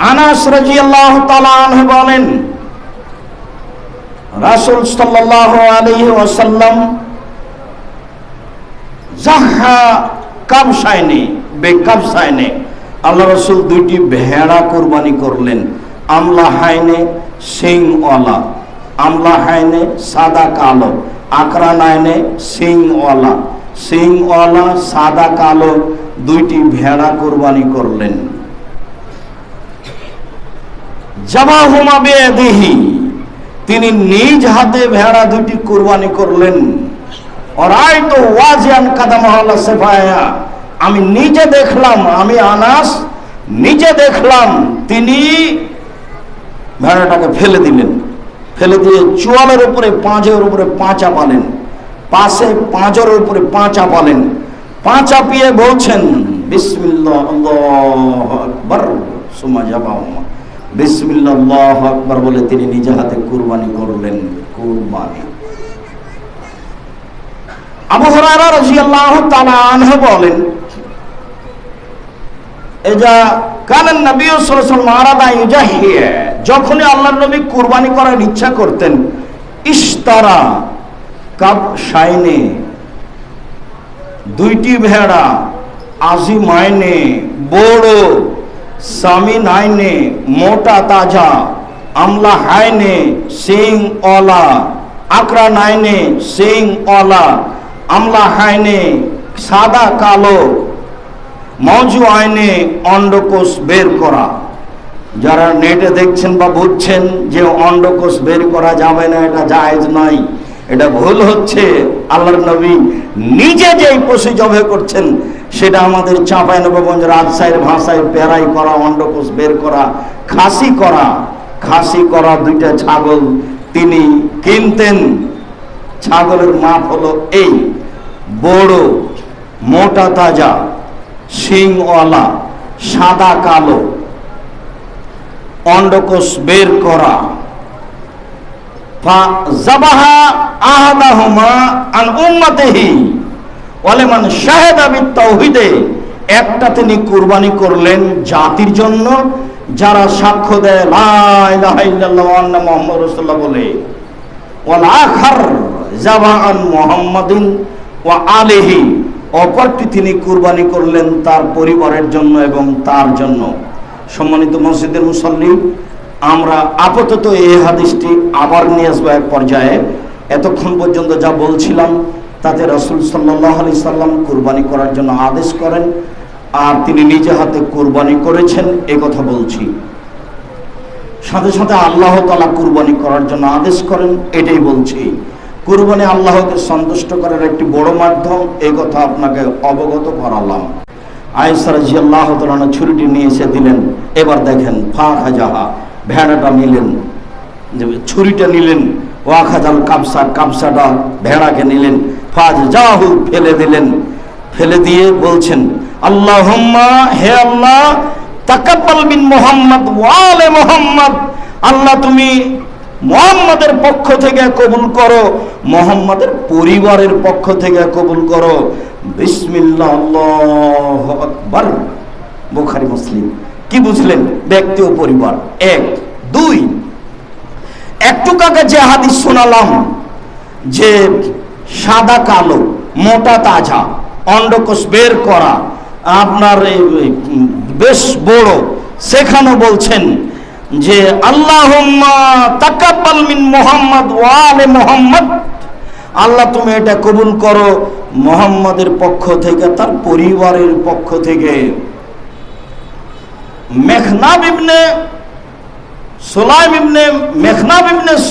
আনাস রাদিয়াল্লাহু তাআলা আনহু বলেন, রাসূল সাল্লাল্লাহু আলাইহি ওয়াসাল্লাম জাহা কাবসাইনে বেকাবসাইনে, আল্লাহ রাসূল দুইটি ভেড়া কুরবানি করলেন। আমলা হাইনে সিংওয়ালা, আমলা হাইনে সাদা কালো, আকরা নাইনে সিংওয়ালা, সিংওয়ালা সাদা কালো দুইটি ভেড়া কুরবানি করলেন। জাবাহুমা বিয়াদিহি, তিনি নিজ হাতে ভেড়া দুটি কুরবানি করলেন। অরাইতু ওয়াজিয়ান কাদামাহুল্লাহ সিফায়া, আমি নিজে দেখলাম, আমি আনাস নিজে দেখলাম তিনি ভেড়াটাকে ফেলে দিলেন, ফেলে দিয়ে চোয়ালের উপরে পাঁজের উপরে পা চাপালেন, পাশে পাঁজের উপরে পা চাপালেন, পা চাপিয়ে বলছেন বিসমিল্লাহ আল্লাহু আকবার সুম্মা যাবাহুমা, বিসমিল্লাহ আল্লাহু আকবার বলে তিনি নিজে হাতে কুরবানি করলেন। কুরবানি। আবু হুরায়রা রাদিয়াল্লাহু তাআলা আনহু বলেন, এজা কানান নবী সাল্লাল্লাহু আলাইহি ওয়াসাল্লাম আরাদা ইউজাহিয়া, যখনই আল্লাহর নবী কুরবানি করার ইচ্ছা করতেন, ইশতারা কাবশাইনে, দুইটি ভেড়া, আজিমাইনে বড়, সামিনাইনে মোটা তাজা, আমলা হাইনে সিং ওলা, আকরা নাইনে সিং ওলা, আমলা হাইনে সাদা কালো, মজু আইনে অন্ডকোষ বের করা। যারা নেটে দেখছেন বা বুঝছেন যে অন্ডকোষ বের করা যাবে না, এটা জায়েজ নাই, এটা ভুল হচ্ছে। আল্লাহর নবী নিজে যেই পশু জবাই করছেন সেটা আমাদের চাঁপাইনবাবগঞ্জ রাজশাহীর ভাষায় পেরাই করা, অন্ডকোষ বের করা, খাসি করা। খাসি করা দুইটা ছাগল তিনি কিনতেন। ছাগলের মাপ হলো এই, বড়, মোটা তাজা, শিংওয়ালা, সাদা কালো, অন্ডকোষ বের করা। ফাযাবাহা আহাদাহুমা আন উম্মাতিহি ওয়ালিমান শাহাদা বিত-তাওহীদে, একটা তিনি কুরবানি করলেন জাতির জন্য যারা সাক্ষ্য দেয় লা ইলাহা ইল্লাল্লাহ ওয়া আন্না মুহাম্মাদুর রাসূলুল্লাহ বলে। ওয়াল আখার যাবা আন মুহাম্মাদিন ওয়া আলিহি, অপরটি তিনি কুরবানি করলেন তার পরিবারের জন্য এবং তার জন্য। সম্মানিত মসজিদের মুসল্লি, আমরা আপাতত এই হাদিসটি আবার নিয়ে আসবো এক পর্যায়ে। এতক্ষণ পর্যন্ত যা বলছিলাম তাতে রাসূল সাল্লাল্লাহু আলাইহি সাল্লাম কুরবানি করার জন্য আদেশ করেন, আর তিনি নিজে হাতে কুরবানি করেছেন এ কথা বলছি। সাথে সাথে আল্লাহ তাআলা কুরবানি করার জন্য আদেশ করেন, এটাই বলছি। কুরবানি আল্লাহকে সন্তুষ্ট করার একটি বড় মাধ্যম, এই কথা আপনাকে অবগত করালাম। আয়েশা রাদিয়াল্লাহু তাআলা ছুরিটি নিয়ে এসে দিলেন। এবার দেখেন, ফাখাজাহা, ভেড়াটা নিলেন, ছুরিটা নিলেন, ওয়াখাজাল কাবসা, কাবসাটা ভেড়াকে নিলেন, ফাজাহু ফেলে দিলেন। ফেলে দিয়ে বলছেন আল্লাহুম্মা, হে আল্লাহ, তাকাব্বাল মিন মুহাম্মদ ওয়া আলি মুহাম্মদ, আল্লাহ তুমি মুহাম্মাদের পক্ষ থেকে কবুল করো, মুহাম্মাদের পরিবারের পক্ষ থেকে কবুল করো। বিসমিল্লাহ আল্লাহু আকবার। বুখারী মুসলিম। কি বুঝলেন? ব্যক্তি ও পরিবার এক। দুই, একটু আগে যে হাদিস শোনালাম যে সাদা কালো, মোটা তাজা, অন্ডকোষ বের করা, আপনার বেশ বড়, সেখানে বলছেন যে আল্লাহুম্মা তাকাব্বাল মিন মুহাম্মদ ওয়া আলি মুহাম্মদ, আল্লাহ তুমি এটা কবুল করো মুহাম্মাদের পক্ষ থেকে, তার পরিবারের পক্ষ থেকে। মেখনাব ইবনে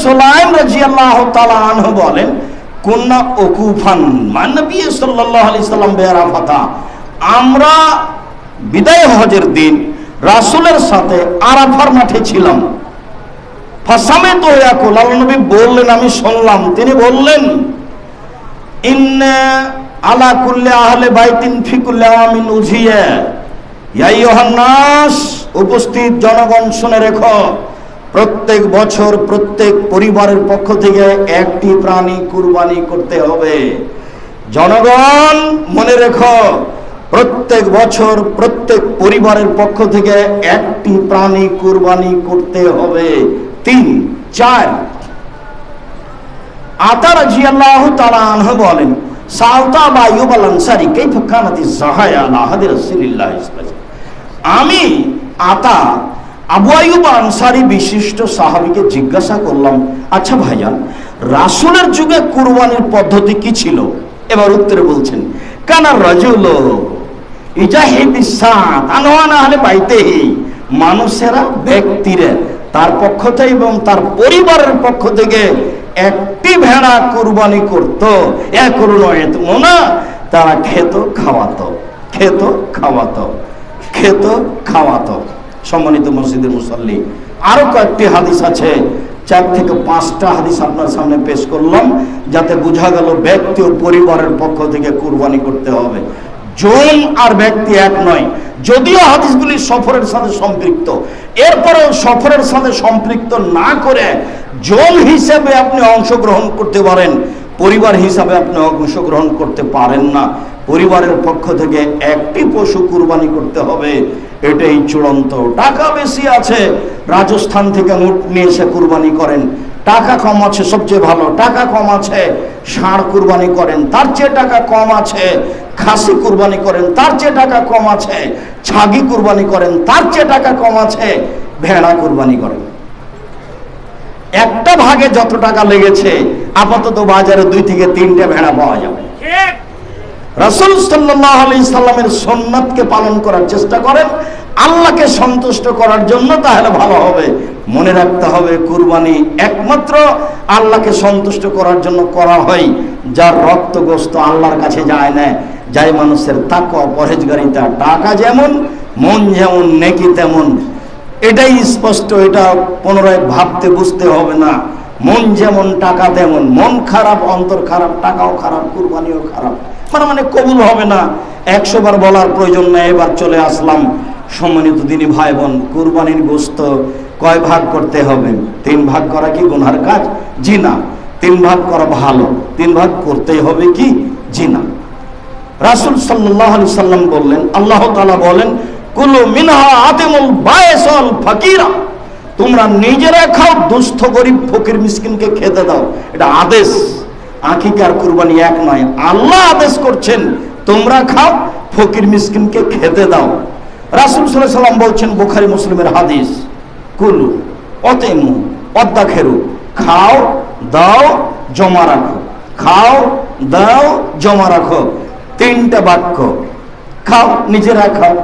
সুলাইম রাদিয়াল্লাহু তাআলা আনহু বলেন, কুন্না উকুফান মা নবী সাল্লাল্লাহু আলাইহি সাল্লাম বিআরাফাতা, আমরা বিদায় হজের দিন রাসূলের সাথে আরাফার মাঠে ছিলাম। ফাসামিতু ইয়াকুল, আল্লাহ নবী বললেন, আমি শুনলাম, তিনি বললেন, ইন্না আলা কুল্লি আহলি বাইতিন ফি কুল্লি আমিন উযিয়া, ইয়া আইয়ুহান নাস, উপস্থিত জনগণ শুনে রেখো, প্রত্যেক বছর প্রত্যেক পরিবারের পক্ষ থেকে একটি প্রাণী কুরবানি করতে হবে। জনগণ মনে রেখো, প্রত্যেক বছর প্রত্যেক পরিবারের পক্ষ থেকে একটি প্রাণী কুরবানি করতে হবে। 3, 4 আতা রাদিয়াল্লাহু তাআলা আনহু বলেন, সালতা বা আইয়ুব আল আনসারী কাইফা কানাতি যাহায়া আলা হাদি রাসূলিল্লাহ সাল্লাল্লাহু আলাইহি ওয়াসাল্লাম। আমি আতা আবু আইয়ুব আনসারী বিশিষ্ট সাহাবীকে জিজ্ঞাসা করলাম, আচ্ছা ভাইজান, রাসূলের যুগে কুরবানির পদ্ধতি কি ছিল? এবার উত্তরে বলছেন, কানা রাজুল ইজাহিদিস সাত আনওয়ানা আহলে বাইতিহি, মানুষেরা ব্যক্তিরা তার পক্ষ থেকে এবং তার পরিবারের পক্ষ থেকে একটি ভেড়া কুরবানি করত। তারা খেত খাওয়াতো। সম্মানিত মসজিদের মুসল্লি, আরো কয়েকটি হাদিস আছে, 4 থেকে 5টা হাদিস আপনার সামনে পেশ করলাম যাতে বোঝা গেল ব্যক্তি ও পরিবারের পক্ষ থেকে কুরবানি করতে হবে। জন আর ব্যক্তি এক নয়, যদিও হাদিসগুলি সফরের সাথে সম্পৃক্ত, এরপরেও সফরের সাথে সম্পৃক্ত না করে জন হিসেবে আপনি অংশগ্রহণ করতে পারেন, পরিবার হিসাবে আপনি অংশগ্রহণ করতে পারেন না। পরিবারের পক্ষ থেকে একটি পশু কুরবানি করতে হবে, এটাই চূড়ান্ত। টাকা বেশি আছে, রাজস্থান থেকে উট নিয়ে এসে কুরবানি করেন। টাকা কম আছে, সবচেয়ে ভালো। টাকা কম আছে, ষাঁড় কুরবানি করেন। তার চেয়ে টাকা কম আছে, খাসি কুরবানি করেন। তার চেয়ে টাকা কম আছে, ছাগি কুরবানি করেন। তার চেয়ে টাকা কম আছে, ভেড়া কুরবানি করেন। একটা ভাগে যত টাকা লেগেছে, আপাতত বাজারে 2 থেকে 3টে ভেড়া পাওয়া যাবে। রাসূল সাল্লাল্লাহু আলাইহি সাল্লামের সুন্নাতকে পালন করার চেষ্টা করেন, আল্লাহকে সন্তুষ্ট করার জন্য, তাহলে ভালো হবে। মনে রাখতে হবে, কুরবানি একমাত্র আল্লাহকে সন্তুষ্ট করার জন্য করা হয়। যার রক্ত গোশত আল্লাহর কাছে যায় না, যায় মানুষের তাকওয়া পরহেজগারিতা। টাকা যেমন, মন যেমন, নেকি তেমন, এটাই স্পষ্ট। এটা পুনরায় ভাবতে বুঝতে হবে না। মন যেমন টাকা তেমন, মন খারাপ অন্তর খারাপ, টাকাও খারাপ, কুরবানিও খারাপ, মানে কবুল হবে না। 100 বার বলার প্রয়োজন নেই, এবার চলে আসলাম। সম্মানিত দিনী ভাই বোন, কুরবানির গোশত কয় ভাগ করতে হবে? 3 ভাগ করা কি গুনার কাজ? জি না। 3 ভাগ করা ভালো। 3 ভাগ করতেই হবে কি? জি না। রাসূল সাল্লাল্লাহু আলাইহি সাল্লাম বললেন, আল্লাহ তাআলা বলেন, কুলু মিনহা আতিমুল বায়সাল ফাকিরা, তোমরা নিজেরা খাও, দুস্থ গরিব ফকির মিসকিনকে খেতে দাও। এটা আদেশ। আকিকার কুরবানি এক নয়, আল্লাহ আদেশ করছেন তোমরা খাও, ফকির মিসকিনকে খেতে দাও। রাসূল সাল্লাল্লাহু আলাইহি সাল্লাম বলছেন, বুখারী মুসলিমের হাদিস, কুলু অতিমু অদ্দাখেরু, খাও দাও জমা রাখো, খাও দাও জমা রাখো। 3টা বাক্য। খাও, নিজেরা খাও।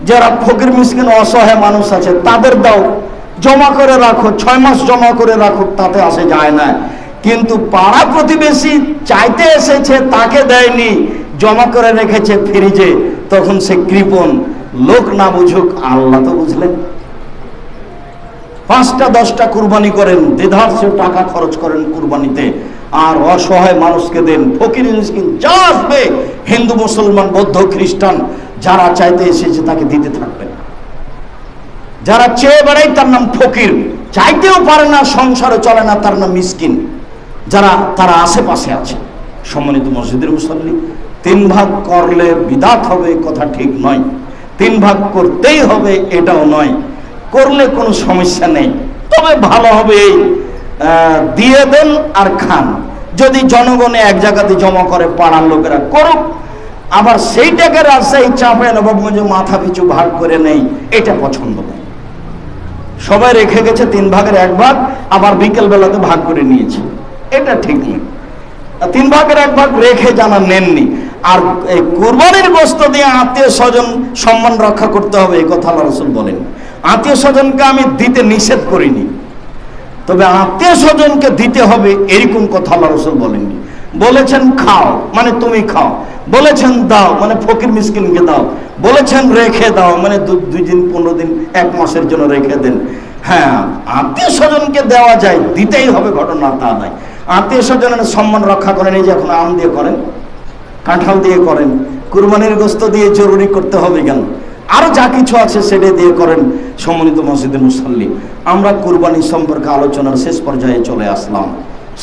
যারা ফকির মিসকিন অসহায় মানুষ আছে তাদের দাও, জমা করে রাখো, 6 মাস জমা করে রাখো, তাতে আসে যায় না। কিন্তু পাড়া প্রতিবেশী চাইতে এসেছে, তাকে দেয়নি, জমা করে রেখেছে ফ্রিজে, তখন সে কৃপণ। লোক না বুঝুক, আল্লাহ তো বুঝলেন। 5টা 10টা কুরবানি করেন, দেধারসে টাকা খরচ করেন কুরবানিতে, আর অসহায় মানুষকে দেন। ফকির মিসকিন যা আসবে, হিন্দু মুসলমান বৌদ্ধ খ্রিস্টান যারা চাইতে এসেছে তাকে দিতে থাকবেন। যারা চেয়ে বেড়ায় তার নাম ফকির, চাইতেও পারে না, সংসারে চলে না, তার নাম মিসকিন। তারা আশেপাশে আছে। সম্মানিত মসজিদের মুসল্লি, 3 ভাগ করলে বিদাত হবে, কথা ঠিক নয়। 3 ভাগ করতেই হবে, এটাও নয়। করলে কোনো সমস্যা নেই, তবে ভালো হবে এই দিয়ে দেন আর খান। যদি জনগণে এক জায়গাতে জমা করে, পাড়ার লোকেরা করুক, আবার সেইটাকে রাজশাহী চাঁপাই নবাবগঞ্জে মাথা পিছু ভাগ করে নেই, এটা পছন্দ নয়। সবাই রেখে গেছে 3 ভাগের 1 ভাগ, আবার বিকেল বেলাতে ভাগ করে নিয়েছে, এটা ঠিক নেই। 3 ভাগের 1 ভাগ রেখে জানা নেননি। আর এই কুরবানির গোশত দিয়ে আত্মীয় স্বজন সম্মান রক্ষা করতে হবে, এই কথা আল্লাহ রাসূল বলেন। আত্মীয় স্বজনকে আমি দিতে নিষেধ করিনি, তবে আত্মীয় স্বজনকে দিতে হবে এরকম কথা আল্লাহ রাসূল বলেননি। বলেছেন খাও, মানে তুমি খাও। বলেছেন দাও, মানে ফকির মিসকিনকে দাও। বলেছেন রেখে দাও, মানে 2 দিন 15 দিন 1 মাসের জন্য রেখে দেন। হ্যাঁ, আত্মীয় স্বজনকে দেওয়া যায়, দিতেই হবে, ঘটনা তা নাই। আত্মীয় স্বজনের সম্মান রক্ষা করেন, এই যে এখন আম দিয়ে করেন, কাঁঠাল দিয়ে করেন, কুরবানির গোশত দিয়ে জরুরি করতে হবে কেন? আরো যা কিছু আছে সেটা দিয়ে করেন। সম্মানিত মসজিদের মুসল্লি, আমরা কুরবানি সম্পর্কে আলোচনার শেষ পর্যায়ে চলে আসলাম।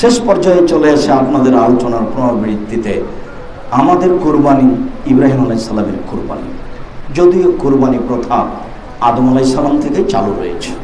শেষ পর্যায়ে চলে এসে আপনাদের আলোচনার পুনরাবৃত্তিতে আমাদের কোরবানি ইব্রাহিম আলাইহিস সালামের কোরবানি, যদিও কোরবানি প্রথা আদম আলাইহিস সালাম থেকে চালু রয়েছে।